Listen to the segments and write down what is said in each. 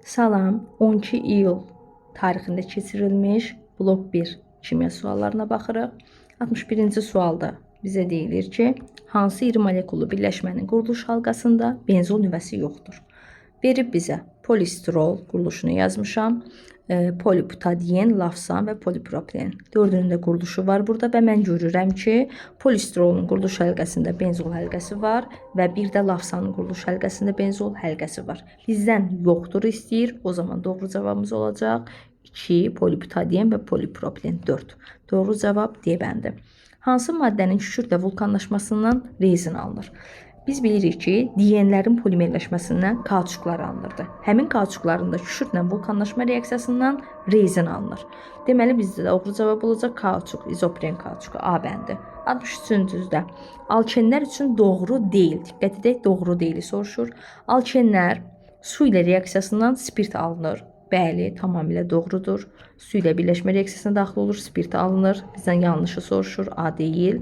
Salam, 12 iyul tarixində keçirilmiş blok 1 kimya suallarına baxırıq. 61-ci sualda bizə deyilir ki, hansı iri molekullu birləşmənin quruluş halqasında benzol nüvəsi yoxdur? Verib bizə polisterol quruluşunu yazmışam. Polibutadiyen, lafsan və polipropilen. Dördünün də quruluşu var burada və mən görürəm ki, polisterolun quruluş həlqəsində benzol həlqəsi var və bir də lafsanın quruluş həlqəsində benzol həlqəsi var. Bizdən yoxdur istəyir. O zaman doğru cavabımız olacaq 2, polibutadiyen və polipropilen 4. Doğru cavab D bəndi. Hansı maddənin kükürdlə vulkanlaşmasından rezin alınır? Biz bilirik ki, diyenlərin polimerləşməsindən kauçuklar alınırdı. Həmin kauçukların da kükürdlə vulkanlaşma reaksiyasından rezin alınır. Deməli, bizdə doğru cavab olacaq kauçuk, izopren kauçuku A bəndi. 63-cüzdə alkenlər üçün doğru deyil. Diqqət edək, doğru deyili soruşur. Alkenlər su ilə reaksiyasından spirt alınır. Bəli, tamamilə doğrudur. Su ilə birləşmə reaksiyasına daxil olur, spirt alınır. Bizdən yanlışı soruşur, A deyil.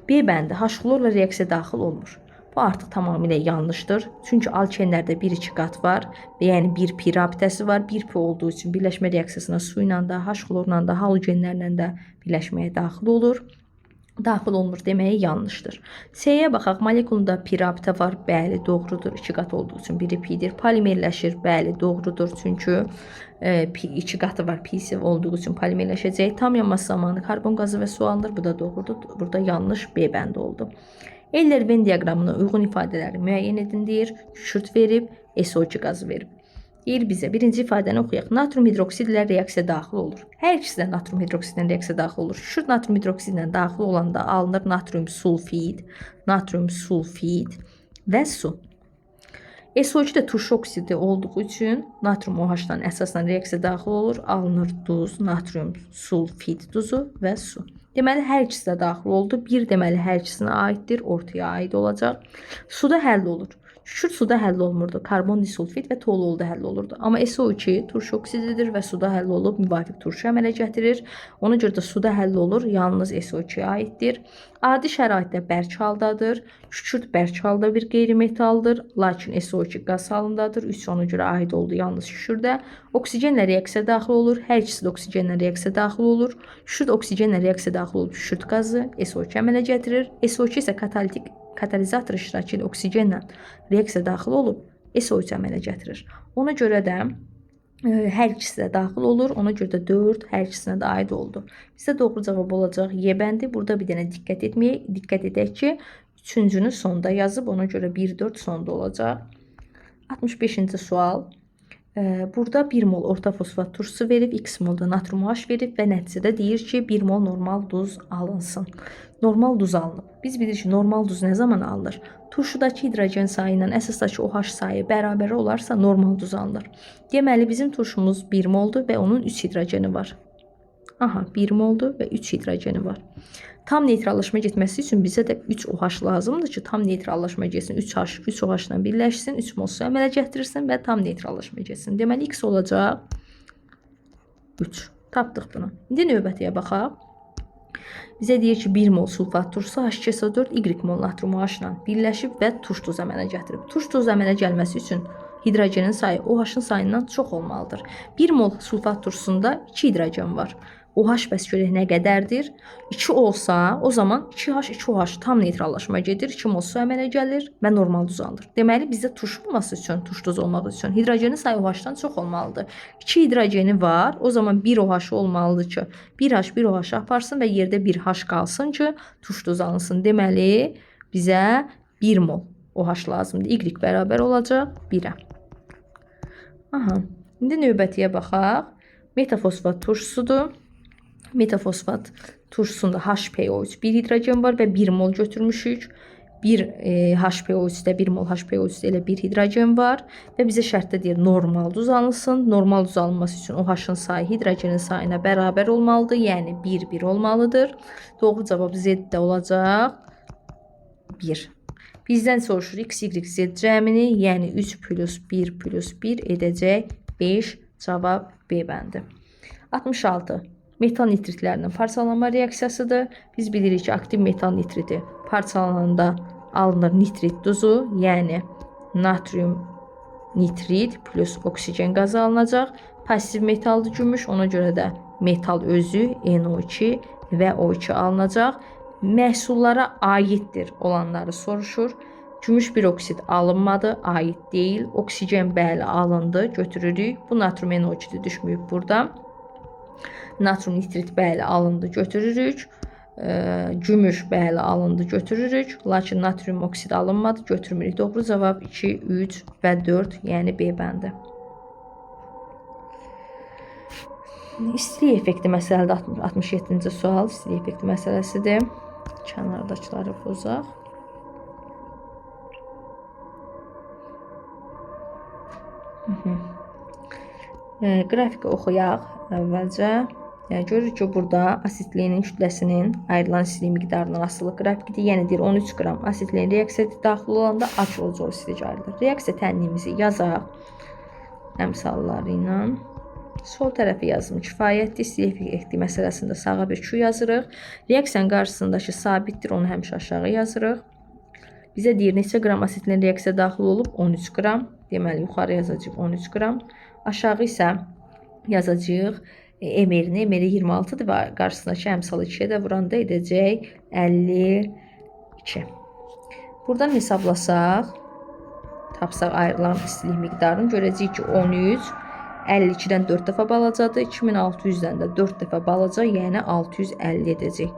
B bəndi H-xlorla reaksiya daxil olmur. Bu artıq tamamilə yanlışdır. Çünki alkenlərdə 1-2 qat var. Yəni 1pi rabitəsi var. 1pi olduğu üçün birləşmə reaksiyasına su ilə də, H-xlorla da, halogenlərlə də birləşməyə daxil olur. Daxil olmur deməyi yanlışdır. C-yə baxaq. Molekulunda pi rabitə var. Bəli, doğrudur. 2 qat olduğu üçün biri pidir. Polimerləşir. Bəli, doğrudur. Çünki 2 qatı var. Pisi olduğu üçün polimerləşəcək. Tam yanması zamanı karbon qazı və su alınır. Bu da doğrudur. Burada yanlış B bəndi oldu. Eller-Venn diaqramına uyğun ifadələri müəyyən edin deyir. Kükürt verib, SO2 qazı verib. Deyir bizə, birinci ifadəni oxuyaq. Natrium hidroksidlə reaksiya daxil olur. Hər ikisi də natrium hidroksidlə reaksiya daxil olur. Kükürt natrium hidroksidlə daxil olanda alınır natrium sulfid və su. SO2 də turş oksidi olduğu üçün natrium OH-dan əsasən reaksiya daxil olur. Alınır duz, natrium sulfid duzu və su. Deməli, hər ikisi də daxil oldu. Bir deməli, hər ikisinə aiddir, ortaya aid olacaq. Suda həll olur. Kükürt suda həll olmurdu. Karbon disulfid və toluolda həll olurdu. Amma SO2 turş oksididir və suda həll olub müvafiq turşu əmələ gətirir. Ona görə də suda həll olur. Yalnız SO2-yə aiddir. Adi şəraitdə bərk haldadır. Kükürt bərk halda bir qeyri-metaldır. Lakin SO2 qaz halındadır. 3 ona görə aid oldu yalnız kükürdə. Oksigenlə reaksiya daxil olur. Hər ikisi də oksigenlə reaksiya daxil olur. Kükürt oksigenlə reaksiya daxil olub kükürt qazı SO2 əmələ gətirir. SO2 isə katalizator iştirakı ilə oksigenlə reaksiya daxil olub SO3 əmələ gətirir. Ona görə də hər ikisi də daxil olur. Ona görə də 4 hər ikisinə də aid oldu. Bizdə doğru cavab olacaq Y bəndi. Burada bir dənə diqqət edək ki, üçüncünü sonda yazıb, ona görə 1-4 sonda olacaq. 65-ci sual. Burada 1 mol orta fosfat turşusu verib, 2 mol da natrium OH verib və nəticədə deyir ki, 1 mol normal duz alınsın. Normal duz alınıb. Biz bilirik ki, normal duz nə zaman alınır? Turşudakı hidrogen sayı ilə əsasdakı OH sayı bərabər olarsa normal duz alınır. Deməli, bizim turşumuz 1 moldur və onun 3 hidrogeni var. Aha, 1 moldur və 3 hidrogeni var. Tam neytrallaşma getməsi üçün bizə də 3 OH lazımdır ki, tam neytrallaşma getsin. 3H, 3 OH ilə birləşsin, 3 mol su əmələ gətirirsin və tam neytrallaşma getsin. Deməli, X olacaq 3. Tapdıq bunu. İndi növbətiyə baxaq. Bizə deyir ki, 1 mol sulfat turşusu H2SO4 Y mol natrium OH ilə birləşib və turş tuzu əmələ gətirib. Turş tuzu əmələ gəlməsi üçün hidrogenin sayı OH-ın sayından çox olmalıdır. 1 mol sulfat turşusunda 2 hidrogen var. OH bəs görək nə qədərdir? 2 olsa, o zaman 2H, 2OH tam neytrallaşma gedir. 2 mol su əmələ gəlir və normal duz alınır. Deməli, bizdə turş olması üçün, turş duz olmaq üçün hidrogenin sayı OH-dan çox olmalıdır. 2 hidrogeni var, o zaman 1 OH olmalıdır ki, 1H, 1 OH aparsın və yerdə 1H qalsın ki, turş duz alınsın. Deməli, bizə 1 mol OH lazımdır. Y bərabər olacaq 1-ə. Aha, indi növbətiyə baxaq. Metafosfat turşusudur. Metafosfat turşusunda HPO3 bir hidrogen var və 1 mol götürmüşük. 1 HPO3-də 1 mol HPO3-də elə 1 hidrogen var və bizə şərtdə deyir normal duz alınsın. Normal duz alınması üçün OH-ın sayı hidrogenin sayına bərabər olmalıdır. Yəni 1-1 olmalıdır. Doğru cavab Z-də olacaq 1. Bizdən soruşur X, Y, Z cəmini, yəni 3 plus 1 plus 1 edəcək 5. Cavab B bəndi. 66. Metal nitritlərinin parçalanma reaksiyasıdır. Biz bilirik ki, aktiv metal nitriti parçalananda alınır nitrit duzu, yəni natrium nitrit plus oksigen qazı alınacaq. Pasiv metaldır gümüş, ona görə də metal özü NO2 və O2 alınacaq. Məhsullara aiddir olanları soruşur. Gümüş bir oksid alınmadı, aid deyil. Oksigen bəli alındı, götürürük. Bu natrum NO2-dir, düşməyib burada. Natrum nitrit bəli alındı, götürürük. Gümüş bəli alındı, götürürük. Lakin natrium oksid alınmadı, götürmürük. Doğru cavab 2, 3 və 4, yəni B bəndi. İstilik effekti məsələdə 67-ci sual. İstilik effekti məsələsidir. Kənardakıları pozaq. Qrafiki oxuyaq əvvəlcə. Görürük ki, burada asitliyin kütləsinin ayrılan istilik miqdarından asılı qrafikidir. Yəni deyir 13 qram asitliyin reaksiyaya daxil olanda A kilojul istilik ayrılır. Reaksiya tənliyimizi yazaq əmsalları ilə. Sol tərəfi yazım kifayətdir. İstilik effekti məsələsində sağa bir Q yazırıq. Reaksiyanın qarşısındakı sabitdir, onu həmişə aşağı yazırıq. Bizə deyir neçə qram asitliyin reaksiyaya daxil olub? 13 qram. Deməli, yuxarı yazacağıq 13 qram. Aşağı isə yazacağıq emerini. Emeri 26-dır və qarşısındakı əmsalı 2-yə də vuranda edəcək 52. Buradan hesablasaq, tapsaq ayrılan istilik miqdarını görəcəyik ki, 13 52-dən 4 dəfə balacadır. 2600-dən də 4 dəfə balaca, yəni 650 edəcək.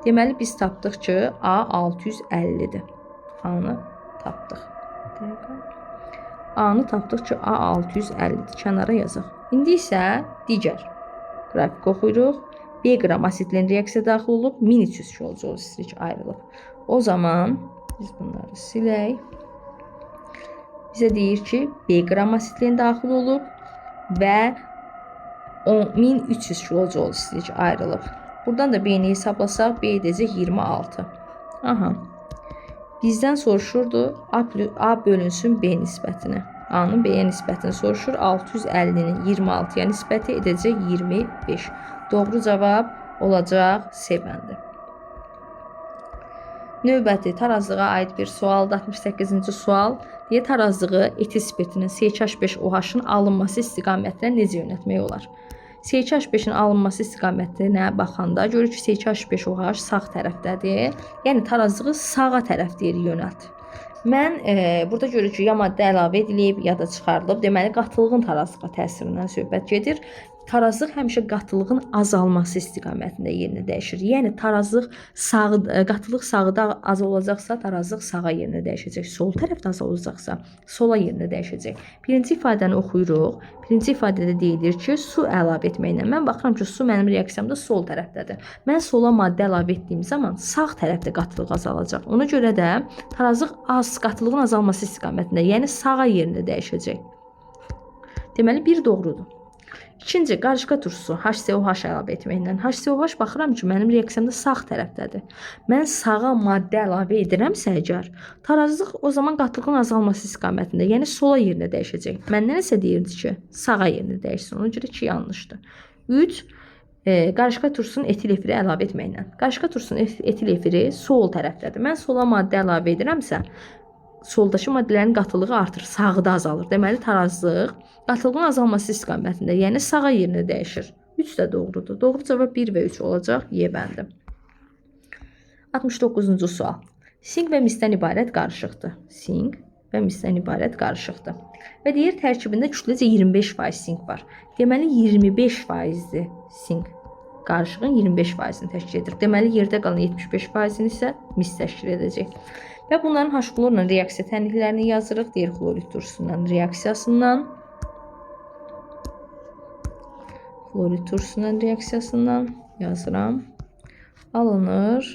Deməli, biz tapdıq ki, A 650-dir. A-nı tapdıq. A-nı tapdıq ki, A 650-dir. Kənara yazaq. İndi isə digər qrafik oxuyuruq. B qram asitliyin reaksiya daxil olub, 1300 kilojul istilik ayrılıb. O zaman biz bunları silək. Bizə deyir ki, B qram asitliyin daxil olub və 1300 kilojul istilik ayrılıb. Buradan da B-ni hesablasaq, B edəcək 26. Aha. Bizdən soruşurdu A bölünsün B nisbətini. A-nın B-yə nisbətini soruşur. 650-nin 26-ya nisbəti edəcək 25. Doğru cavab olacaq C bəndi. Növbəti tarazlığa aid bir sualdır. 68-ci sual. Deyir, tarazlığı etil spirtinin CH5OH-ın alınması istiqamətinə necə yönətmək olar? CH5-in alınması istiqamətinə baxanda görürük ki, CH5OH sağ tərəfdədir. Yəni tarazlığı sağa tərəf deyir yönəlt. Mən burada görürük ki, ya maddə əlavə edilib, ya da çıxarılıb. Deməli, qatılığın tarazlığa təsirindən söhbət gedir. Tarazlıq həmişə qatılığın azalması istiqamətində yerini dəyişir. Yəni qatılıq sağda az olacaqsa, tarazlıq sağa yerini dəyişəcək. Sol tərəfdə az olacaqsa, sola yerini dəyişəcək. Birinci ifadəni oxuyuruq. Birinci ifadədə deyilir ki, su əlavə etməklə. Mən baxıram ki, su mənim reaksiyamda sol tərəfdədir. Mən sola maddə əlavə etdiyim zaman sağ tərəfdə qatılıq azalacaq. Ona görə də tarazlıq qatılığın azalması istiqamətində, yəni sağa yerini dəyişəcək. Deməli, bir doğrudur. İkinci, qarışqa turşusu HCOH əlavə etməklə. HCOH baxıram ki, mənim reaksiyamda sağ tərəfdədir. Mən sağa maddə əlavə edirəmsə əgər, tarazlıq o zaman qatılığın azalması istiqamətində, yəni sola yerinə dəyişəcək. Məndən isə deyirdi ki, sağa yerinə dəyişsin. Ona görə ki, yanlışdır. 3. Qarışqa turşusunun etil efiri əlavə etməklə. Qarışqa turşusunun etil efiri sol tərəfdədir. Mən sola maddə əlavə edirəmsə, soldakı maddələrin qatılığı artır, sağda azalır. Deməli, tarazlıq qatılığın azalması istiqamətində, yəni sağa yerini dəyişir. 3 də doğrudur. Doğru cavab 1 və 3 olacaq. Y bəndi. 69-cu sual. Sink və misdən ibarət qarışıqdır. Sink və misdən ibarət qarışıqdır. Və deyir, tərkibində kütləcə 25% sink var. Deməli, 25%-dir sink. Qarışığın 25%-ni təşkil edir. Deməli, yerdə qalan 75%-ni isə mis təşkil edəcək. Və bunların H-xlorla reaksiya tənliklərini yazırıq. Deyir, xlorid turşusundan reaksiyasından. Xlorid turşusundan reaksiyasından yazıram. Alınır.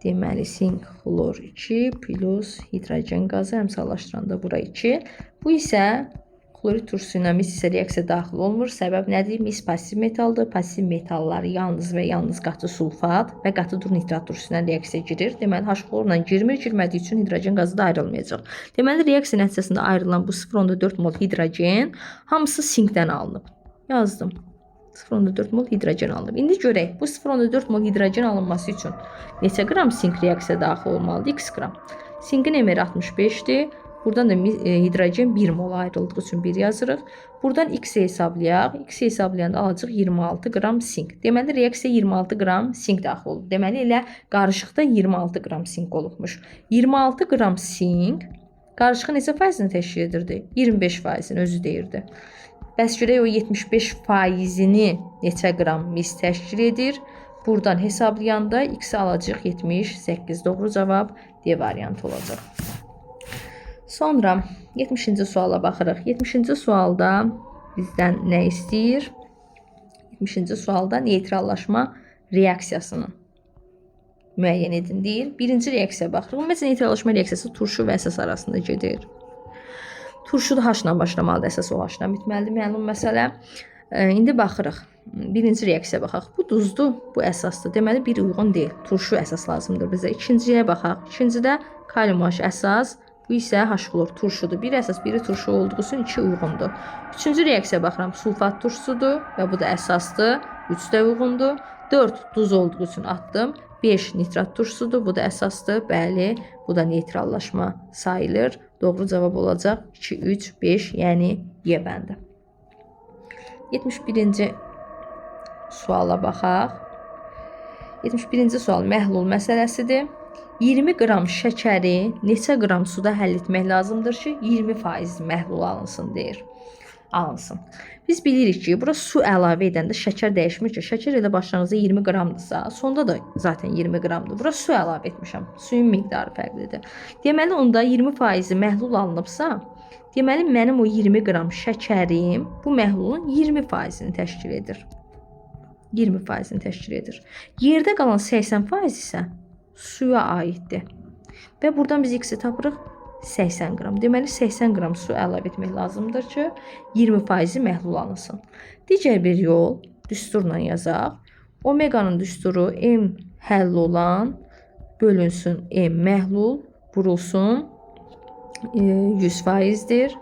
Deməli, sink xlor 2 plus hidrogen qazı əmsallaşdıranda bura 2. Bu isə xlorid turşusu ilə mis isə reaksiya daxil olmur. Səbəb nədir? Mis pasiv metaldır. Pasiv metallar yalnız və yalnız qatı sulfat və qatı dur nitrat turşusu ilə reaksiya girir. Deməli, H-xlorla girmədiyi üçün hidrogen qazı da ayrılmayacaq. Deməli, reaksiya nəticəsində ayrılan bu 0,4 mol hidrogen hamısı sinkdən alınıb. Yazdım. 0,4 mol hidrogen alınıb. İndi görək, bu 0,4 mol hidrogen alınması üçün neçə qram sink reaksiya daxil olmalıdır? X qram. Sinkin emeri 65-dir. Buradan da hidrogen 1 mol ayrıldığı üçün 1 yazırıq. Buradan X hesablayaq. X hesablayanda alacaq 26 qram sink. Deməli, reaksiya 26 qram sink daxil olub. Deməli, elə qarışıqda 26 qram sink olubmuş. 26 qram sink qarışıqın neçə faizini təşkil edirdi? 25 faizini özü deyirdi. Bəs görək o 75 faizini neçə qram mis təşkil edir? Buradan hesablayanda X alacaq 78. Doğru cavab D variantı olacaq. Sonra 70-ci suala baxırıq. 70-ci sualda bizdən nə istəyir? 70-ci sualda neytrallaşma reaksiyasını müəyyən edin deyir. Birinci reaksiya baxırıq. Ümumiyyətlə neytrallaşma reaksiyası turşu və əsas arasında gedir. Turşu da H-la başlamalıdır, əsas o H-la bitməlidir. Məlum məsələ. İndi baxırıq. Birinci reaksiya baxaq. Bu duzdur, bu əsasdır. Deməli, bir uyğun deyil. Turşu əsas lazımdır bizə. İkinciyə baxaq. İkincidə kalium H əsas, bu isə H klor turşudur. Bir əsas, biri turşu olduğu üçün 2 uyğundur. Üçüncü reaksiya baxıram. Sulfat turşusudur və bu da əsasdır. 3 də uyğundur. 4 duz olduğu üçün atdım. 5 nitrat turşusudur. Bu da əsasdır. Bəli, bu da neytrallaşma sayılır. Doğru cavab olacaq 2, 3, 5, yəni Y bəndi. 71-ci suala baxaq. 71-ci sual məhlul məsələsidir. 20 qram şəkəri neçə qram suda həll etmək lazımdır ki, 20% məhlul alınsın deyir. Alınsın. Biz bilirik ki, bura su əlavə edəndə şəkər dəyişmir ki, şəkər elə başlanğıcda 20 qramdırsa, sonda da zaten 20 qramdır. Bura su əlavə etmişəm. Suyun miqdarı fərqlidir. Deməli, onda 20% məhlul alınıbsa, deməli, mənim o 20 qram şəkərim bu məhlulun 20%-ni təşkil edir. 20%-ni təşkil edir. Yerdə qalan 80% isə suya aiddir. Və buradan biz X-i tapırıq 80 qram. Deməli, 80 qram su əlavə etmək lazımdır ki, 20% məhlul alınsın. Digər bir yol düsturla yazaq. Omeqanın düsturu M həll olan bölünsün M məhlul vurulsun 100%'dir.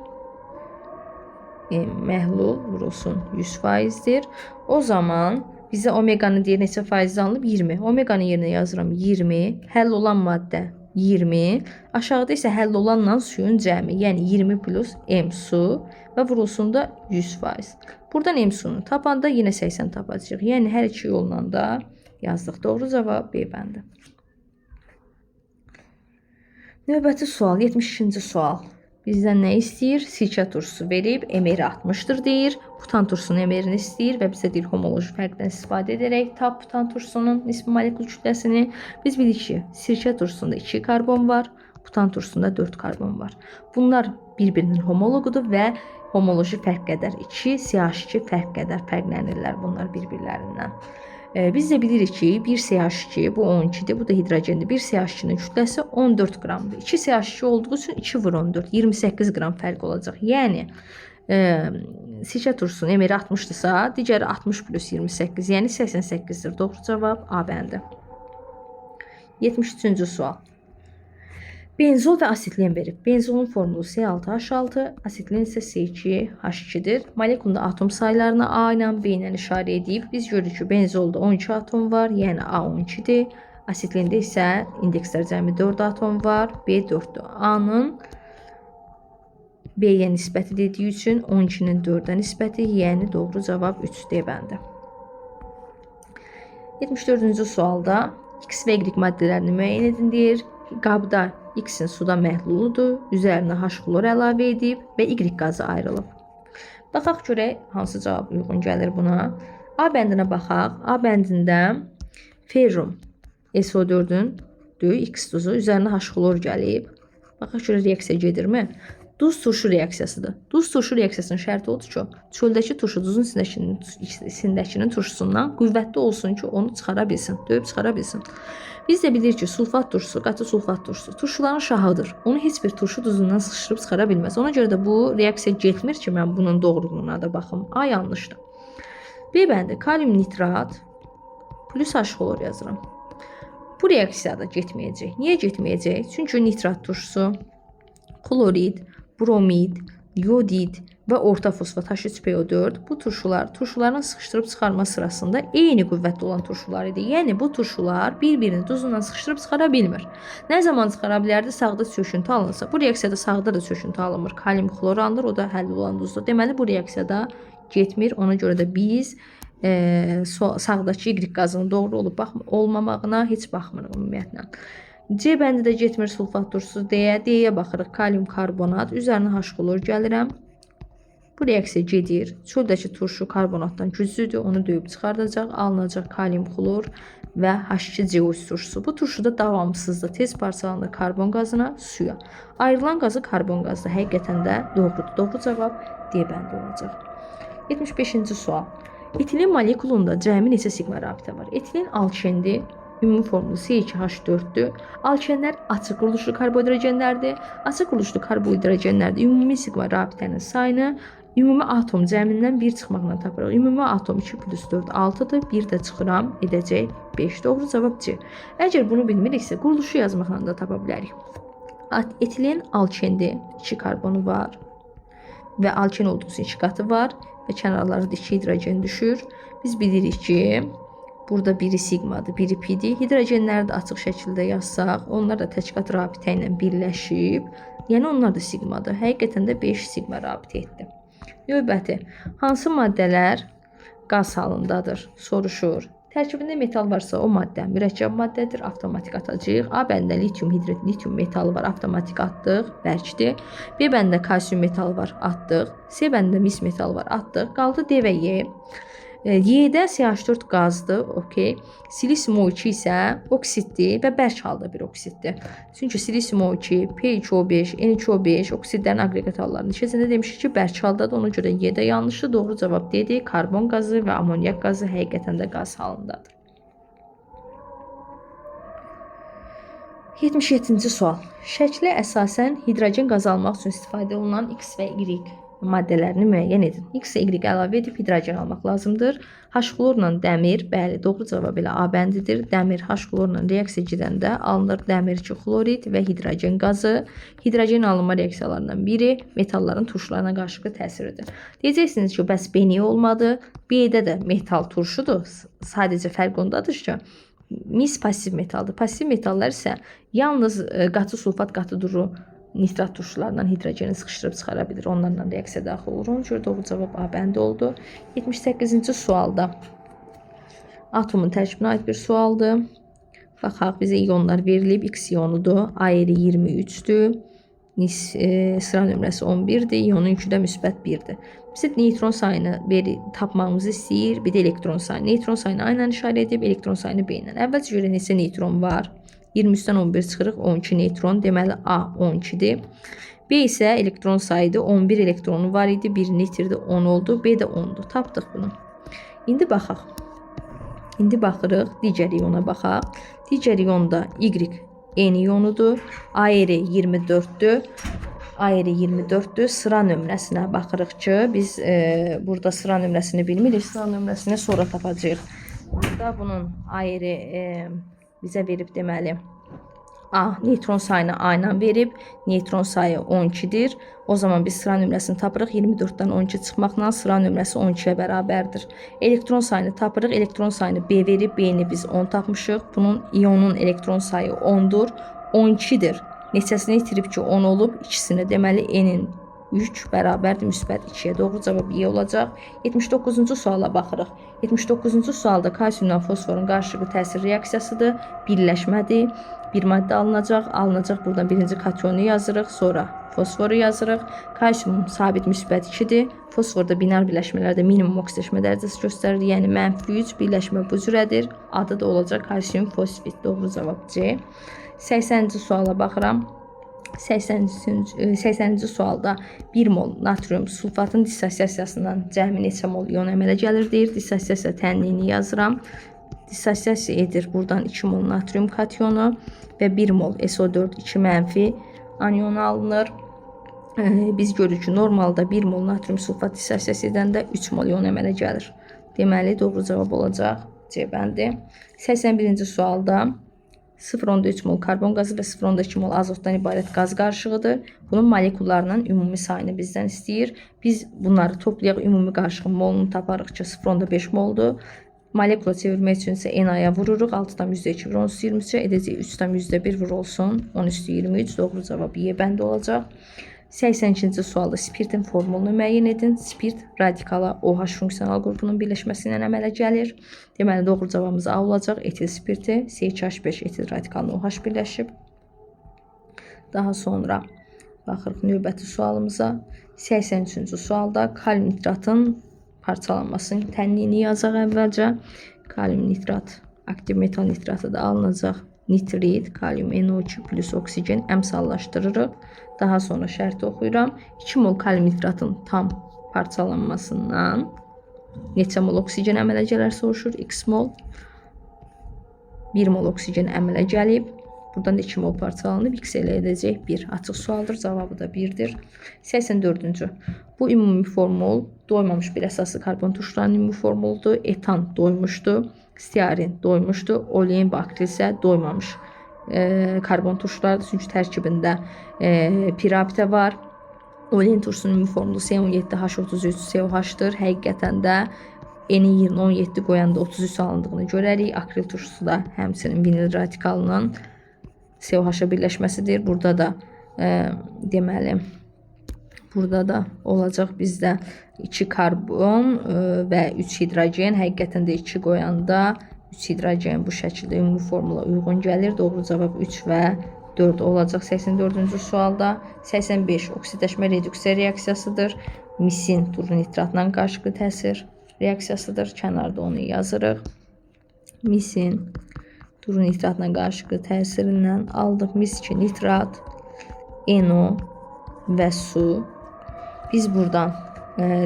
Məhlul vurulsun 100%'dir. O zaman bizə omeqanın deyir neçə faiz alınıb? 20. Omeqanın yerinə yazıram 20. Həll olan maddə 20. Aşağıda isə həll olanla suyun cəmi. Yəni 20 plus M su və vurulsun da 100%. Buradan M suyunu tapanda yenə 80 tapacağıq. Yəni hər iki yolla da yazdıq. Doğru cavab B bəndi. Növbəti sual, 72-ci sual. Bizdən nə istəyir? Sirkə turşusu verib, emeri 60'dır deyir. Butan turşusunun emerini istəyir və bizə deyir homoloji fərqdən istifadə edərək tap butan turşusunun nisbi molekul kütləsini. Biz bilirik ki, sirkə turşusunda 2 karbon var, butan turşusunda 4 karbon var. Bunlar bir-birinin homologudur və homoloji fərq qədər 2, CH2 fərq qədər fərqlənirlər bunlar bir-birlərindən. Biz də bilirik ki, bir CH2 bu 12'dir, bu da hidrogendir. Bir CH2'nin kütləsi 14 qramdır. 2 CH2 olduğu üçün 2 vur 14, 28 qram fərq olacaq. Yəni, sirkə turşusunun emeri 60'dırsa, digəri 60 plus 28, yəni 88'dir. Doğru cavab A bəndi. 73-cü sual. Benzol və asetilin verib. Benzolun formulu C6H6, asetilin isə C2H2'dir. Molekulunda atom saylarına A ilə B ilə işarə edib. Biz görürük ki, benzolda 12 atom var, yəni A 12'dir. Asetilində isə indekslər cəmi 4 atom var, B 4'dür. A-nın B-yə nisbəti dediyi üçün 12'nin 4'ə nisbəti, yəni doğru cavab 3D bəndi. 74-cü sualda X və Y maddələrini müəyyən edin deyir. Qabda X-in suda məhluludur, üzərinə H klor əlavə edib və Y qazı ayrılıb. Baxaq görək hansı cavab uyğun gəlir buna. A bəndinə baxaq. A bəndində ferrum SO4-ün X duzu üzərinə H klor gəlib. Baxaq görək reaksiya gedirmi? Duz turşu reaksiyasıdır. Duz turşu reaksiyasının şərti odur ki, çöldəki turşu duzun içindəkinin turşusundan qüvvətli olsun ki, onu çıxara bilsin, döyüb çıxara bilsin. Biz də bilirik ki, sulfat turşusu, qatı sulfat turşusu turşuların şahıdır. Onu heç bir turşu duzundan sıxışdırıb çıxara bilməz. Ona görə də bu reaksiya getmir ki, mən bunun doğruluğuna da baxım. A yanlışdır. B bəndi kalium nitrat plus H klor yazıram. Bu reaksiya da getməyəcək. Niyə getməyəcək? Çünki nitrat turşusu, klorid, bromid, yodid və orta fosfat H3PO4 bu turşuların sıxışdırıb çıxarma sırasında eyni qüvvətli olan turşular idi. Yəni bu turşular bir-birini duzla sıxışdırıb çıxara bilmir. Nə zaman çıxara bilərdi? Sağda çöküntü alınsa. Bu reaksiyada sağda da çöküntü alınmır. Kalium xlor alınır, o da həll olan duzdur. Deməli bu reaksiyada getmir. Ona görə də biz sağdakı Y qazının doğru olub olmamağına heç baxmırıq ümumiyyətlə. C bəndi də getmir sulfat turşusu deyə. D-yə baxırıq. Kalium karbonat. Üzərinə H xlor gəlirəm. Bu reaksiya gedir. Çöldəki turşu karbonatdan güclüdür. Onu döyüb çıxardacaq. Alınacaq kalium xlor və H2CO3 turşusu. Bu turşu da davamsızdır. Tez parçalanır karbon qazına, suya. Ayrılan qazı karbon qazdır. Həqiqətən də doğrudur. Doğru cavab D bəndi olacaq. 75-ci sual. Etilin molekulunda cəmi neçə siqma rabitə var? Etilin alkendir. Ümumi formulu C2H4'dür. Alkenlər açıq quruluşlu karbohidrogenlərdir. Açıq quruluşlu karbohidrogenlərdə ümumi siqma rabitənin sayını ümumi atom cəmindən 1 çıxmaqla tapırıq. Ümumi atom 2 + 4 6-dır. 1 də çıxıram, edəcək 5. Doğru cavab C. Əgər bunu bilmiriksə, quruluşu yazmaqla da tapa bilərik. Etilin alkendir. 2 karbonu var və alken olduğu üçün 2 qatı var və kənarlarda 2 hidrogen düşür. Biz bilirik ki, burada biri sigmadır, biri pidir. Hidrogenləri də açıq şəkildə yazsaq, onlar da tək qat rabitə ilə birləşib, yəni onlar da sigmadır. Həqiqətən də 5 sigma rabitə etdi. Növbəti, hansı maddələr qaz halındadır? Soruşur. Tərkibində metal varsa o maddə mürəkkəb maddədir, avtomatik atacağıq. A bəndə litium hidrat, litium metalı var, avtomatik atdıq, bərkdir. B bəndə kalsium metalı var, atdıq. C bəndə mis metalı var, atdıq. Qaldı D və Y. Y-də CH4 qazdır, okey. Silisium O2 isə oksiddir və bərk halda bir oksiddir. Çünki silisium O2, P2O5, N2O5 oksidlərin aqreqat hallarını keçəndə demişik ki, bərk haldadır. Ona görə Y-də yanlışdır. Doğru cavab D-dir. Karbon qazı və amonyak qazı həqiqətən də qaz halındadır. 77-ci sual. Şəklə əsasən hidrogen qazı almaq üçün istifadə olunan X və Y maddələrini müəyyən edin. X və Y əlavə edib hidrogen almaq lazımdır. H xlorla dəmir, bəli, doğru cavab ilə A bəndidir. Dəmir H xlorla reaksiya gedəndə alınır dəmir 2 xlorid və hidrogen qazı. Hidrogen alınma reaksiyalarından biri metalların turşularına qarşı təsiridir. Deyəcəksiniz ki, bəs B niyə olmadı? B-də də metal turşudur. Sadəcə fərq ondadır ki, mis pasiv metaldır. Pasiv metallar isə yalnız qatı sulfat qatı duru nitrat turşularından hidrogeni sıxışdırıb çıxara bilir. Onlarla reaksiya daxil olur. Onun üçün doğru cavab A bəndi oldu. 78-ci sualda atomun tərkibinə aid bir sualdır. Baxaq, bizə iyonlar verilib. X iyonudur. Ayrı 23'dür. Sıra nömrəsi 11'dir. İyonun yükü də müsbət 1'dir. Bizə neutron sayını tapmamızı istəyir. Bir də elektron sayını. Neutron sayını A ilə işarə edib, elektron sayını B ilə. Əvvəlcə görə neçə neutron var? 23'dən 11 çıxırıq, 12 neutron. Deməli A 12'dir. B isə elektron sayıdır. 11 elektronu var idi. Birini itirdi, 10 oldu. B də 10'dur. Tapdıq bunu. İndi baxaq. İndi baxırıq. Digər iyona baxaq. Digər iyonda Y N iyonudur. Ayrı 24'dür. Ayrı 24'dür. Sıra nömrəsinə baxırıq ki, biz burada sıra nömrəsini bilmirik. Sıra nömrəsini sonra tapacağıq. Burada bunun ayrı bizə verib deməli. A, neutron sayını A ilə verib. Neutron sayı 12'dir. O zaman biz sıra nömrəsini tapırıq. 24'dən 12 çıxmaqla sıra nömrəsi 12'yə bərabərdir. Elektron sayını tapırıq. Elektron sayını B verib. B-ni biz 10 tapmışıq. Bunun iyonun elektron sayı 10'dur. 12'dir. Neçəsini itirib ki 10 olub. İkisini deməli N'in 3 bərabərdir müsbət 2'yə. Doğru cavab Y olacaq. 79-cu suala baxırıq. 79-cu sualda kalsiumdan fosforun qarşılıqlı təsir reaksiyasıdır. Birləşmədir. Bir maddə alınacaq. Alınacaq buradan birinci katyonu yazırıq. Sonra fosforu yazırıq. Kalsium sabit müsbət 2'dir. Fosforda binar birləşmələrdə minimum oksidaşma dərəcəsi göstərir. Yəni -3 birləşmə bu cürədir. Adı da olacaq kalsium fosfit. Doğru cavab C. 80-ci suala baxıram. 80-ci sualda 1 mol natrium sulfatın dissosiasiyasından cəmi neçə mol iyon əmələ gəlir deyir. Dissosiasiya tənliyini yazıram. Dissosiasiya edir buradan 2 mol natrium katyonu və 1 mol SO4 2 mənfi anionu alınır. Biz görürük ki, normalda 1 mol natrium sulfat dissosiyasiya edəndə 3 mol iyon əmələ gəlir. Deməli, doğru cavab olacaq C bəndi. 81-ci sualda 0,3 mol karbon qazı və 0,2 mol azotdan ibarət qaz qarışığıdır. Bunun molekullarının ümumi sayını bizdən istəyir. Biz bunları toplayaq, ümumi qarışığın molunu taparıq ki, 0,5 moldur. Molekula çevirmək üçün isə NA-ya vururuq. 6,2 vur 10^23 edəcək 3,1 vur olsun 10^23. Doğru cavab Y bəndi olacaq. 82-ci sualda spirtin formulunu müəyyən edin. Spirt radikala OH funksional qrupunun birləşməsi ilə əmələ gəlir. Deməli, doğru cavabımız A olacaq. Etil spirti CH5 etil radikalına OH birləşib. Daha sonra baxırıq növbəti sualımıza. 83-cü sualda kalium nitratın parçalanmasının tənliyini yazaq əvvəlcə. Kalium nitrat, aktiv metal nitratı da alınacaq. Nitrit, kalium NO2 plus oksigen əmsallaşdırırıq. Daha sonra şərti oxuyuram. 2 mol kalium nitratın tam parçalanmasından neçə mol oksigen əmələ gələr soruşur. X mol. 1 mol oksigen əmələ gəlib. Buradan da 2 mol parçalanıb. X elə edəcək 1. Açıq sualdır. Cavabı da 1-dir. 84-cü. Bu ümumi formul doymamış bir əsaslı karbon turşularının ümumi formuludur. Etan doymuşdu. Stearin doymuşdu. Olein bakteril isə doymamış karbon turşularıdır. Çünki tərkibində pirapitə var. Olein turşusunun ümumi formulu C17H33COH-dır. Həqiqətən də N-in yerinə 17 qoyanda 33 alındığını görərik. Akril turşusu da həmçinin vinil radikalının COH-a birləşməsidir. Burada da deməli burada da olacaq bizdə 2 karbon və 3 hidrogen. Həqiqətən də 2 qoyanda 3 hidrogen bu şəkildə ümumi formula uyğun gəlir. Doğru cavab 3 və 4 olacaq 84-cü sualda. 85 oksidləşmə reduksiya reaksiyasıdır. Misin turun nitratla qarşılıqlı təsir reaksiyasıdır. Kənarda onu yazırıq. Misin turun nitratla qarşılıqlı təsirindən aldıq. Mis2 nitrat, NO və su. Biz buradan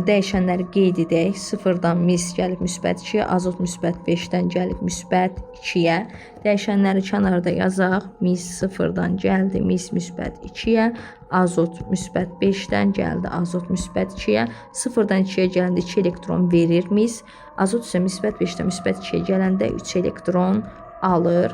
dəyişənləri qeyd edək. 0-dan mis gəlib müsbət 2-yə, azot müsbət 5-dən gəlib müsbət 2-yə. Dəyişənləri kənarda yazaq. Mis 0-dan gəldi, mis müsbət 2-yə, azot müsbət 5-dən gəldi, azot müsbət 2-yə. 0-dan 2-yə gələndə 2 elektron verir mis. Azot isə müsbət 5-dən müsbət 2-yə gələndə 3 elektron alır.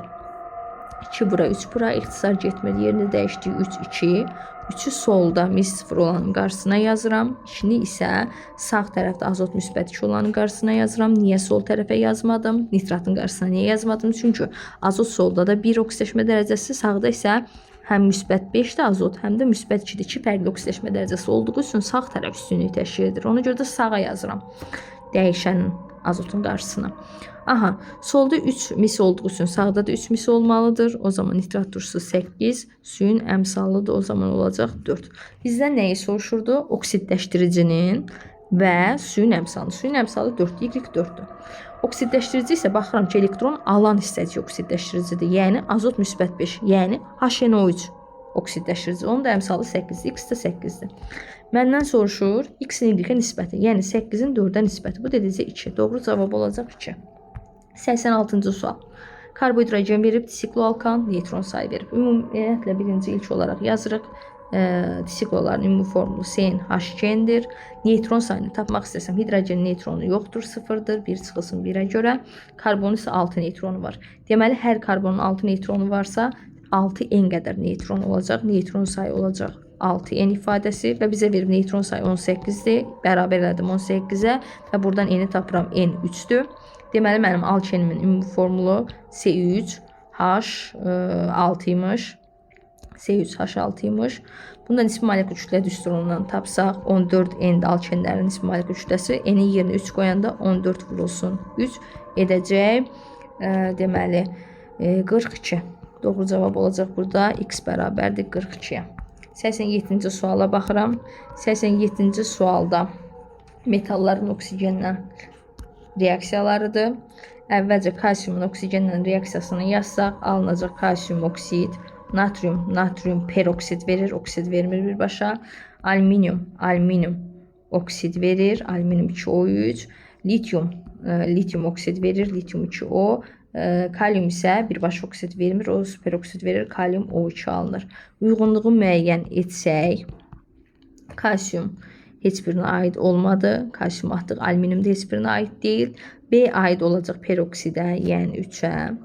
2 bura, 3 bura, ixtisar getmir. Yerini dəyişdik 3, 2. 3'ü solda mis 0 olanın qarşısına yazıram. 2'ni isə sağ tərəfdə azot müsbət 2 olanın qarşısına yazıram. Niyə sol tərəfə yazmadım? Nitratın qarşısına niyə yazmadım? Çünki azot solda da 1 oksidləşmə dərəcəsi, sağda isə həm müsbət 5-də azot, həm də müsbət 2-də 2 fərqli oksidləşmə dərəcəsi olduğu üçün sağ tərəf üstünlüyü təşkil edir. Ona görə də sağa yazıram dəyişənin azotun qarşısına. Aha, solda 3 mis olduğu üçün sağda da 3 mis olmalıdır. O zaman nitrat turşusu 8, suyun əmsallıdır. O zaman olacaq 4. Bizdən nəyi soruşurdu? Oksidləşdiricinin və suyun əmsalı. Suyun əmsalı 4, Y4-dür. Oksidləşdirici isə baxıram ki, elektron alan hissəci oksidləşdiricidir. Yəni azot müsbət 5, yəni HNO3 oksidləşdirici. Onun da əmsalı 8-dir, X də 8-dir. Məndən soruşur X-in Y-ə nisbəti, yəni 8-in 4-ə nisbəti. Bu dedikcə 2. Doğru cavab olacaq 2. 86-cı sual. Karbohidrogen verib, disikloalkan, neytron sayı verib. Ümumiyyətlə birinci ilk olaraq yazırıq. Disikloların ümumi formulu CnH2-dir. Neytron sayını tapmaq istəsəm, hidrogenin neytronu yoxdur, 0-dır. 1 çıxılsın 1-ə görə. Karbonun isə 6 neytronu var. Deməli, hər karbonun 6 neytronu varsa, 6n qədər neytron olacaq. Neytron sayı olacaq 6n ifadəsi və bizə verib neytron sayı 18-dir. Bərabər elədim 18-ə və buradan n-i tapıram, n 3-dür. Deməli, mənim alkenimin ümumi formulu C3H6-ymış. C3H6-ymış. Bundan nisbi molekul kütlə düsturundan tapsaq, 14N-də alkenlərin nisbi molekul kütləsi. N-in yerinə 3 qoyanda 14 vurulsun 3 edəcək. Deməli, 42. Doğru cavab olacaq burada. X bərabərdir 42-yə. 87-ci suala baxıram. 87-ci sualda metalların oksigenlə reaksiyalarıdır. Əvvəlcə kalsiumun oksigenlə reaksiyasını yazsaq, alınacaq kalsium oksid, natrium peroksid verir, oksid vermir birbaşa. Alüminium oksid verir, alüminium 2O3. Lityum oksid verir, lityum 2O. Kalium isə birbaşa oksid vermir, o superoksid verir, kalium O2 alınır. Uyğunluğu müəyyən etsək, kalsium heç birinə aid olmadı. Kalsium atdıq, alüminium da heç birinə aid deyil. B aid olacaq peroksidə, yəni 3-ə.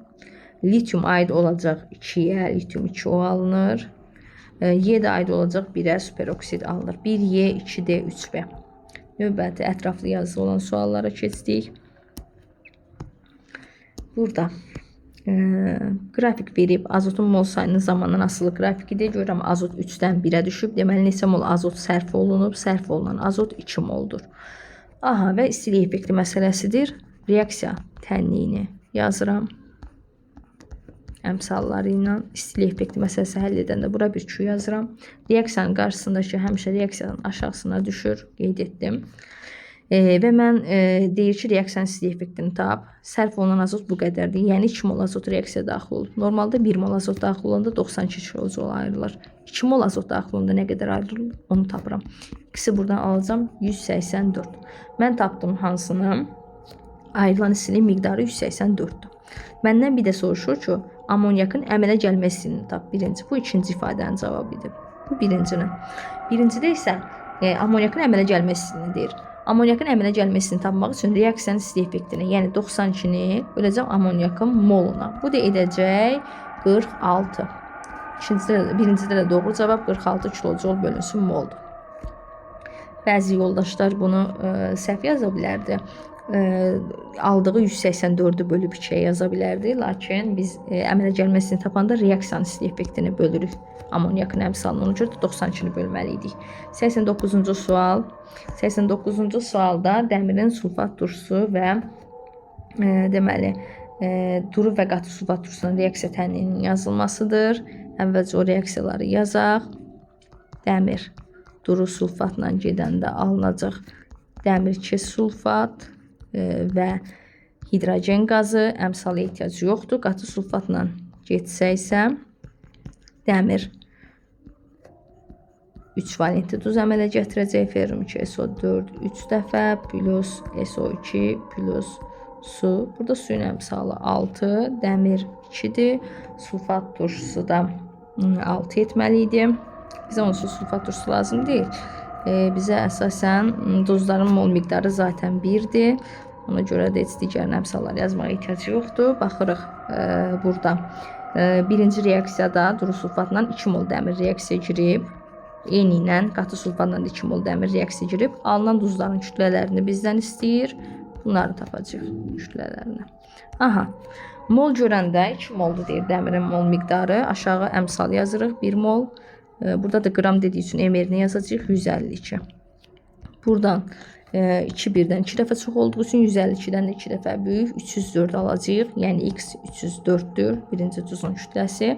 Lityum aid olacaq 2-yə, lityum 2 o alınır. Y də aid olacaq 1-ə, superoksid alınır. 1Y, 2D, 3B. Növbəti ətraflı yazılı olan suallara keçdik. Burada qrafik verib, azotun mol sayının zamandan asılı qrafikidir. Görürəm azot 3-dən 1-ə düşüb. Deməli, neçə mol azot sərf olunub? Sərf olunan azot 2 moldur. Aha, və istilik effekti məsələsidir. Reaksiya tənliyini yazıram. Əmsalları ilə istilik effekti məsələsi həll edəndə bura bir Q yazıram. Reaksiyanın qarşısındakı həmişə reaksiyanın aşağısına düşür. Qeyd etdim. Və mən deyir ki, reaksiyanın istilik effektini tap. Sərf olunan azot bu qədərdir. Yəni 2 mol azot reaksiyaya daxil olub. Normalda 1 mol azot daxil olanda 92 kilojul ayrılır. 2 mol azot daxil olanda nə qədər ayrılır? Onu tapıram. İkisi buradan alacağım 184. Mən tapdım hansını? Ayrılan istiliyin miqdarı 184-dür. Məndən bir də soruşur ki, amonyakın əmələ gəlmə istiliyini tap. Birinci. Bu ikinci ifadənin cavabıdır. Bu birincinin. Birincidə isə amonyakın əmələ gəlmə istiliyini deyir. Amonyakın əmələ gəlməsini tapmaq üçün reaksiyanın istilik effektini, yəni 92-ni böləcəm amonyakın moluna. Bu da edəcək 46. Birincidə də doğru cavab 46 kilojul bölünsün moldur. Bəzi yoldaşlar bunu səhv yaza bilərdi. Aldığı 184-ü bölüb 2-yə yaza bilərdi. Lakin biz əmələ gəlməsini tapanda reaksiyanın istilik effektini bölürük. Amonyakın əmsalını, ona görə də 92-ni bölməliydik. 89-cu sual. 89-cu sualda dəmirin sulfat turşusu və deməli duru və qatı sulfat turşusunun reaksiya tənliyinin yazılmasıdır. Əvvəlcə o reaksiyaları yazaq. Dəmir duru sulfatla gedəndə alınacaq dəmir 2 sulfat və hidrogen qazı. Əmsala ehtiyac yoxdur. Qatı sulfatla getsə isə dəmir 3 valentli duz əmələ gətirəcək. Ferrum 2 SO4 3 dəfə plus SO2 plus su. Burada suyun əmsalı 6, dəmir 2-dir. Sulfat turşusu da 6 etməli idi. Bizə onsuz sulfat turşusu lazım deyil. Bizə əsasən duzların mol miqdarı zaten 1-dir. Ona görə də heç digər əmsallar yazmağa ehtiyac yoxdur. Baxırıq burada. Birinci reaksiyada duru sulfatla 2 mol dəmir reaksiya girib. Eyni ilə qatı sulfatla 2 mol dəmir reaksiya girib. Alınan duzların kütlələrini bizdən istəyir. Bunları tapacaq kütlələrini. Aha. Mol görəndə 2 moldur deyir dəmirin mol miqdarı. Aşağı əmsal yazırıq 1 mol. Burada da qram dediyi üçün emerini yazacaq 152. Buradan 2 birdən 2 dəfə çox olduğu üçün 152-dən də 2 dəfə böyük 304 alacağıq. Yəni x 304-dür. Birinci duzun kütləsi.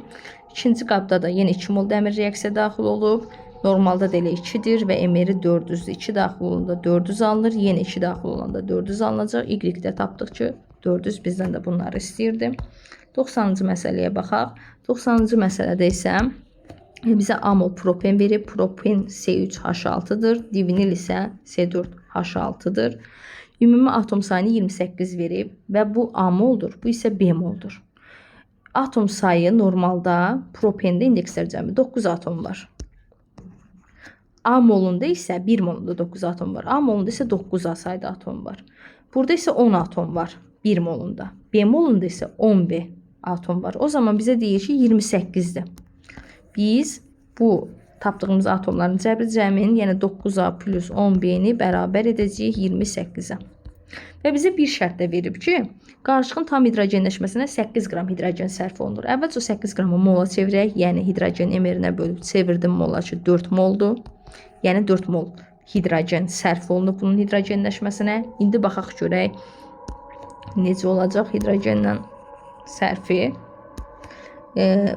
İkinci qabda da yenə 2 mol dəmir reaksiya daxil olub. Normalda da elə 2-dir və emeri 400-dür. 2 daxil olanda 400 alınır. Yenə 2 daxil olanda 400 alınacaq. Y-də tapdıq ki 400 bizdən də bunları istəyirdi. 90-cı məsələyə baxaq. 90-cı məsələdə isə bizə amol propen verib. Propen C3H6-dır. Divinil isə C4H6-dır. Ümumi atom sayını 28 verib və bu amoldur. Bu isə bemoldur. Atom sayı normalda propende indekslər cəmi 9 atom var. A molunda isə 1 molunda 9 atom var. A molunda isə 9 sayda atom var. Burada isə 10 atom var 1 molunda. B molunda isə 11 atom var. O zaman bizə deyir ki 28-dir. Biz bu tapdığımız atomların cəbri cəminin, yəni 9A plus 10B'ni bərabər edəcəyik 28-ə. Və bizə bir şərt də verib ki, qarışığın tam hidrogenləşməsinə 8 qram hidrogen sərf olunur. Əvvəlcə o 8 qramı mola çevirək, yəni hidrogen emerinə bölüb çevirdim mola ki 4 moldur. Yəni 4 mol hidrogen sərf olunub bunun hidrogenləşməsinə. İndi baxaq görək necə olacaq hidrogenlə sərfi.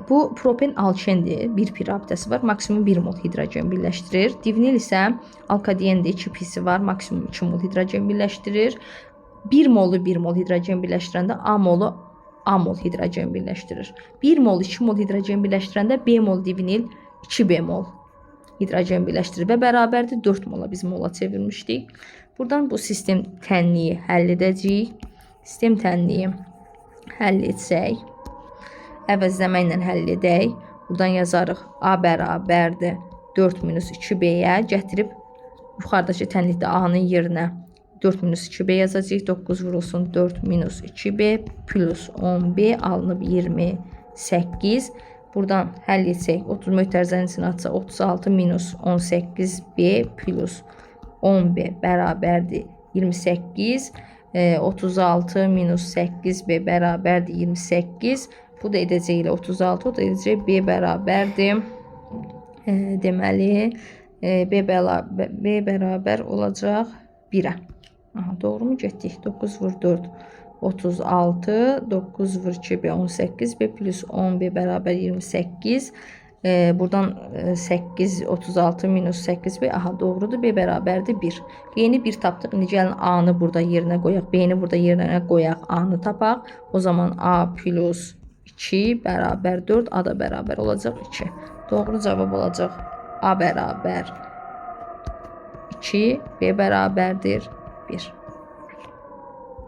Bu propen alkendir. Bir pir abidəsi var. Maksimum 1 mol hidrogen birləşdirir. Divinil isə alkadiyendir. 2 pisi var. Maksimum 2 mol hidrogen birləşdirir. 1 molu 1 mol hidrogen birləşdirəndə A molu A mol hidrogen birləşdirir. 1 mol 2 mol hidrogen birləşdirəndə B mol divinil 2B mol hidrogen birləşdirir və bərabərdir 4 mola biz mola çevirmişdik. Buradan bu sistem tənliyi həll edəcəyik. Sistem tənliyi həll etsək, əvəzləmə ilə həll edək. Buradan yazarıq A bərabərdir 4 minus 2B'yə gətirib yuxarıdakı tənlikdə A-nın yerinə 4 minus 2b yazacağıq. 9 vurulsun 4 minus 2b plus 10b alınıb 28. Buradan həll etsək 30 mötərizənin içine atsaq 36 minus 18b plus 10b bərabərdir 28. 36 minus 8b bərabərdir 28. Bu da edəcək ilə 36, o da edəcək b bərabərdir. Deməli b bərabər olacaq 1-ə. Doğru mu getdik? 9 vur 4 36, 9 vur 2b 18b plus 10b bərabər 28. Buradan 8 36 minus 8b. Doğrudur, b bərabərdir 1. Yeni 1 tapdıq. İndi gəlin a-nı burada yerinə qoyaq, b-ni burada yerinə qoyaq, a-nı tapaq. O zaman a plus 2 bərabər 4, a da bərabər olacaq 2. Doğru cavab olacaq a bərabər 2, b bərabərdir 1.